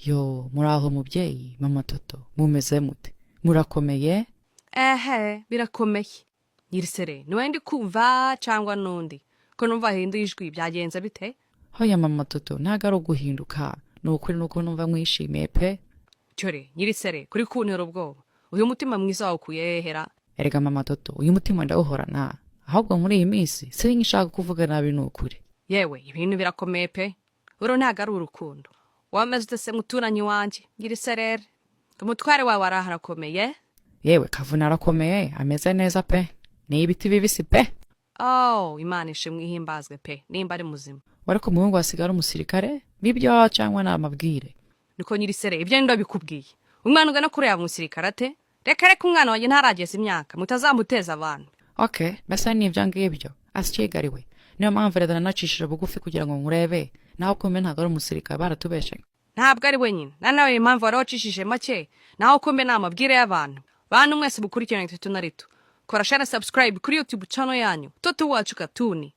Yo, muraho mubyeyi, mama Toto, mumeze mute? Murakomeye? Birakomeye. Nyirisere, niwe ndi kumva cyangwa nundi? Ko numva hinduye ijwi byagenze bite? Hoya mama Toto, ntago ari uguhinduka. Ni ukuri nuko numva mwishimiye pe. Cyore, nyirisere, kuri kuntera ubwoba. Uyu mutima mwiza wawukuye hera. Erega mama Toto, uyu mutima ndawuhorana. Ahubwo muri iyi minsi, sinshaka kuvuga nabi nukuri. Yewe, ibintu birakomeye pe. Uro ntago ari urukundo. Wameze utese muturanyi wanje, nyirisere. Umutware wawe araharakomeye? Yewe, Kavuna arakomeye, ameze neza pe. Ni ibiti bibisi pe. Oh, Imana ishimwe ihimbazwe pe. Nimba ari muzima. Wariko umuhungu wasigara umusirikare? Bibyo cyangwa namabwire? Niko nyirisere, ibyo ndo bikubwiye. Umwana ugana kure ya umusirikare ate? Reka umwana wanjye ntarageza imyaka, mutazamuteza abantu. Okay, basa n'ibyo ngibyo. Asikigariwe. Niyo mpamvu rero nanacishije bugufi kugira ngo nkurebe. Naho kumbe ntago ari umusirikare baratubeshe. Ntabwo ari wenyine. Nawe impamvu warocishije make, naho kumbe namabwire y'abantu. Bantu mwese bukurikirana 3 na rito. Kora share subscribe kuri YouTube channel yanyu. Toto wacu Katuni.